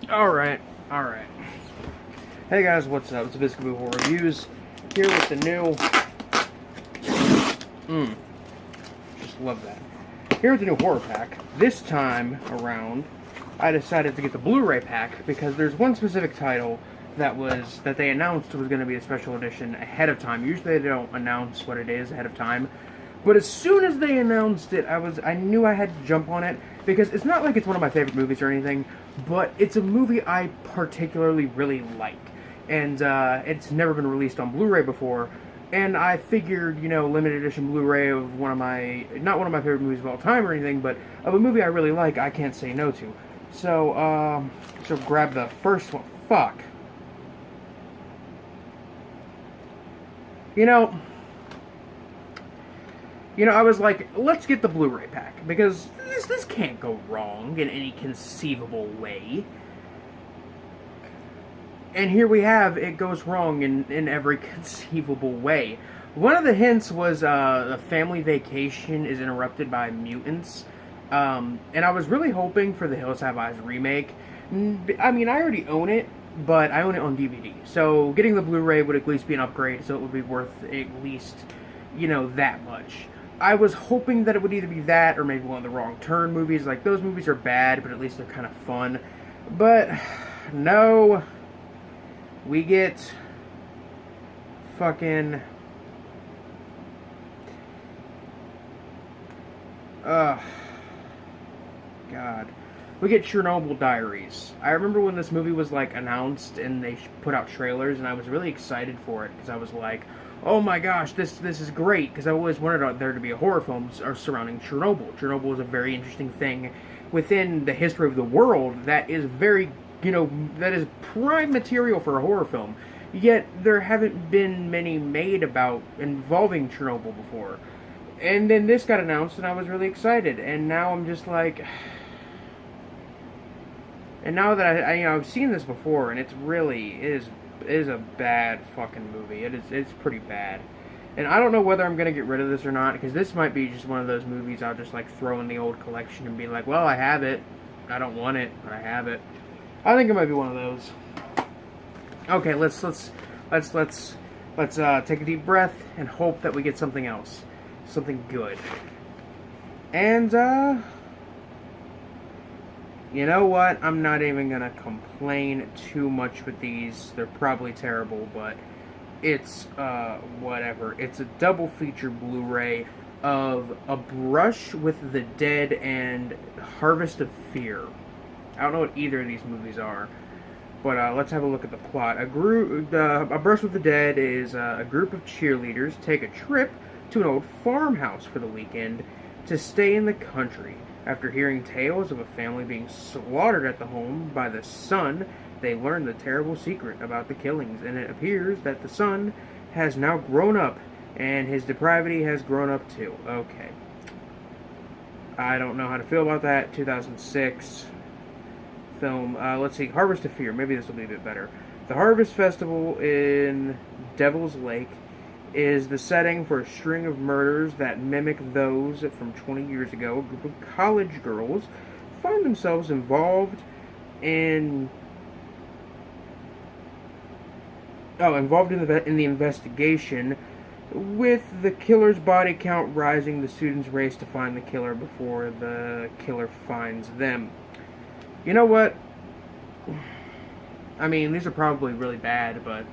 Alright, alright. Hey guys, what's up? It's Biscuit Horror Reviews, here with the new... just love that. Here with the new horror pack. This time around, I decided to get the Blu-ray pack, because there's one specific title that they announced was going to be a special edition ahead of time. Usually they don't announce what it is ahead of time. But as soon as they announced it, I knew I had to jump on it, because it's not like it's one of my favorite movies or anything, but it's a movie I particularly really like. And it's never been released on Blu-ray before, and I figured, you know, limited edition Blu-ray of not one of my favorite movies of all time or anything, but of a movie I really like, I can't say no to. So, grab the first one. Fuck. You know, I was like, let's get the Blu-ray pack, because this can't go wrong in any conceivable way. And here we have, it goes wrong in every conceivable way. One of the hints was the family vacation is interrupted by mutants. And I was really hoping for the Hills Have Eyes remake. I mean, I already own it, but I own it on DVD. So getting the Blu-ray would at least be an upgrade, so it would be worth at least, you know, that much. I was hoping that it would either be that or maybe one of the Wrong Turn movies. Like, those movies are bad, but at least they're kind of fun. But, no. We get fucking... God. We get Chernobyl Diaries. I remember when this movie was, like, announced and they put out trailers, and I was really excited for it, because I was like, oh my gosh, this is great, because I always wanted there to be a horror film surrounding Chernobyl. Chernobyl is a very interesting thing within the history of the world that is very, you know, that is prime material for a horror film. Yet, there haven't been many made about involving Chernobyl before. And then this got announced, and I was really excited, and now I'm just like... And now that I've seen this before, and it is a bad fucking movie. It's pretty bad. And I don't know whether I'm going to get rid of this or not, because this might be just one of those movies I'll just, like, throw in the old collection and be like, well, I have it. I don't want it, but I have it. I think it might be one of those. Okay, let's take a deep breath and hope that we get something else. Something good. And, you know what? I'm not even gonna complain too much with these. They're probably terrible, but it's, whatever. It's a double feature Blu-ray of A Brush with the Dead and Harvest of Fear. I don't know what either of these movies are, but let's have a look at the plot. A Brush with the Dead is a group of cheerleaders take a trip to an old farmhouse for the weekend to stay in the country. After hearing tales of a family being slaughtered at the home by the son, they learn the terrible secret about the killings, and it appears that the son has now grown up, and his depravity has grown up too. Okay. I don't know how to feel about that. 2006 film. Let's see. Harvest of Fear. Maybe this will be a bit better. The Harvest Festival in Devil's Lake is the setting for a string of murders that mimic those from 20 years ago. A group of college girls find themselves involved in the investigation, with the killer's body count rising. The students race to find the killer before the killer finds them. You know what? I mean, these are probably really bad, but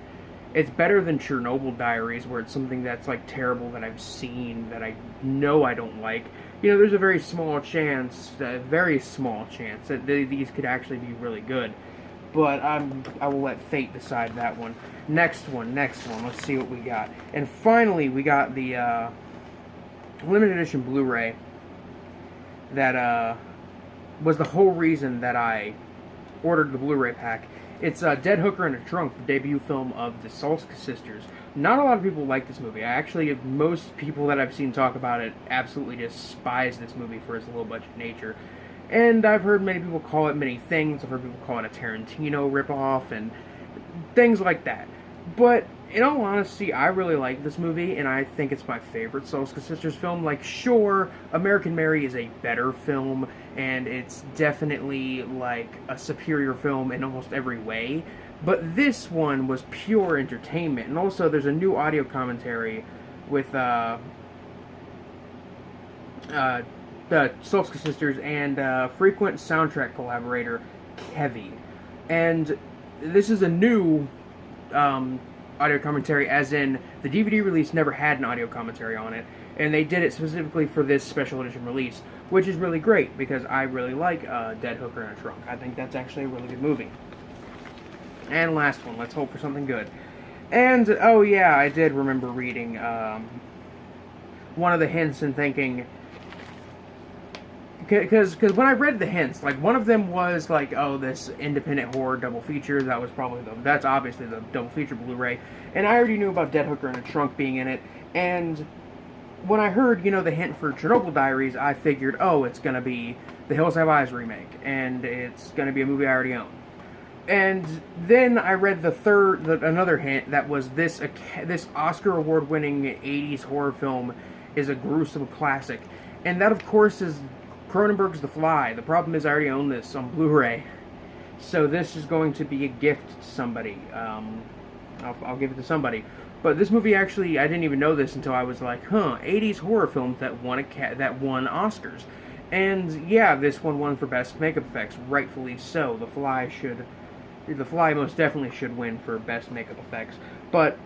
it's better than Chernobyl Diaries, where it's something that's, like, terrible that I've seen, that I know I don't like. You know, there's a very small chance that these could actually be really good. But I will let fate decide that one. Next one. Let's see what we got. And finally, we got the limited edition Blu-ray that was the whole reason that I ordered the Blu-ray pack. It's Dead Hooker in a Trunk, the debut film of the Salska sisters. Not a lot of people like this movie. Most people that I've seen talk about it absolutely despise this movie for its low budget nature. And I've heard many people call it many things. I've heard people call it a Tarantino ripoff and things like that. But in all honesty, I really like this movie, and I think it's my favorite Solskjaer Sisters film. Like, sure, American Mary is a better film, and it's definitely, like, a superior film in almost every way, but this one was pure entertainment. And also, there's a new audio commentary with, the Solskjaer Sisters and frequent soundtrack collaborator, Kevy. And this is a new, audio commentary, as in the DVD release never had an audio commentary on it, and they did it specifically for this special edition release, which is really great because I really like Dead Hooker in a Trunk. I think that's actually a really good movie. And last one, let's hope for something good. And oh yeah, I did remember reading one of the hints and thinking, because when I read the hints, like, one of them was like, oh, this independent horror double feature. That's obviously the double feature Blu-ray, and I already knew about Dead Hooker in a Trunk being in it. And when I heard, the hint for Chernobyl Diaries, I figured, oh, it's gonna be the Hills Have Eyes remake, and it's gonna be a movie I already own. And then I read another hint that was this Oscar award-winning 80s horror film is a gruesome classic, and that, of course, is Cronenberg's The Fly. The problem is I already own this on Blu-ray, so this is going to be a gift to somebody. I'll give it to somebody. But this movie, actually, I didn't even know this until I was like, 80s horror films that won Oscars. And yeah, this one won for Best Makeup Effects, rightfully so. The Fly most definitely should win for Best Makeup Effects. But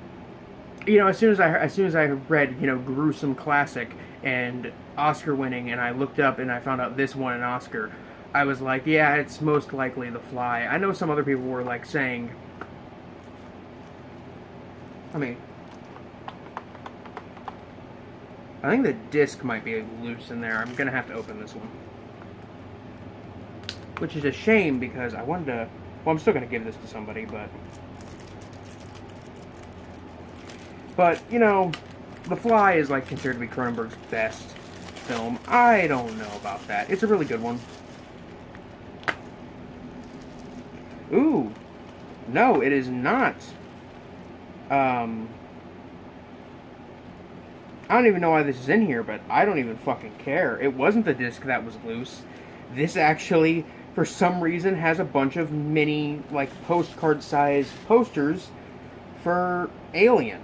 as soon as I read, gruesome classic and Oscar winning, and I looked up and I found out this won an Oscar, I was like, yeah, it's most likely The Fly. I know some other people were like saying, I think the disc might be loose in there. I'm gonna have to open this one, which is a shame because I wanted to. Well, I'm still gonna give this to somebody, but The Fly is like considered to be Cronenberg's best film. I don't know about that. It's a really good one. Ooh. No, it is not. I don't even know why this is in here, but I don't even fucking care. It wasn't the disc that was loose. This actually, for some reason, has a bunch of mini, like, postcard-sized posters for Alien.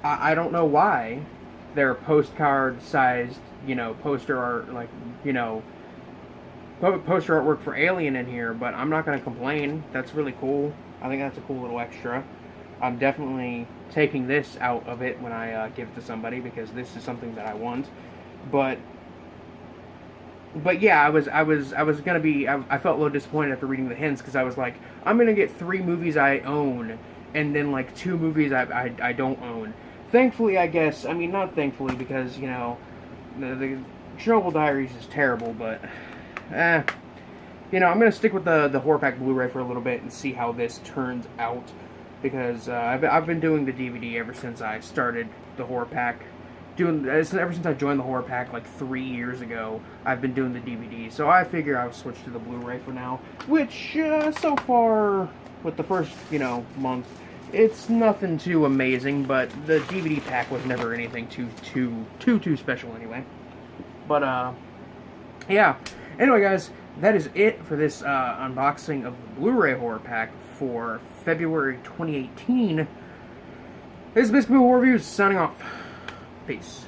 I don't know why they're postcard-sized, poster art, like, poster artwork for Alien in here, but I'm not going to complain. That's really cool. I think that's a cool little extra. I'm definitely taking this out of it when I give it to somebody, because this is something that I want. But yeah, I was gonna be. I felt a little disappointed after reading the hints, because I was like, I'm gonna get 3 movies I own, and then like 2 movies I don't own. Thankfully, I guess. I mean, not thankfully, because the Chernobyl Diaries is terrible, but I'm gonna stick with the horror pack Blu-ray for a little bit and see how this turns out, because I've been doing the DVD ever since I started the horror pack. Ever since I joined the horror pack like 3 years ago, I've been doing the DVD. So I figure I'll switch to the Blu-ray for now, which so far with the first month, it's nothing too amazing, but the DVD pack was never anything too special anyway. But yeah. Anyway, guys, that is it for this unboxing of the Blu-ray horror pack for February 2018. This is Biscuit Horror Reviews, signing off. Peace.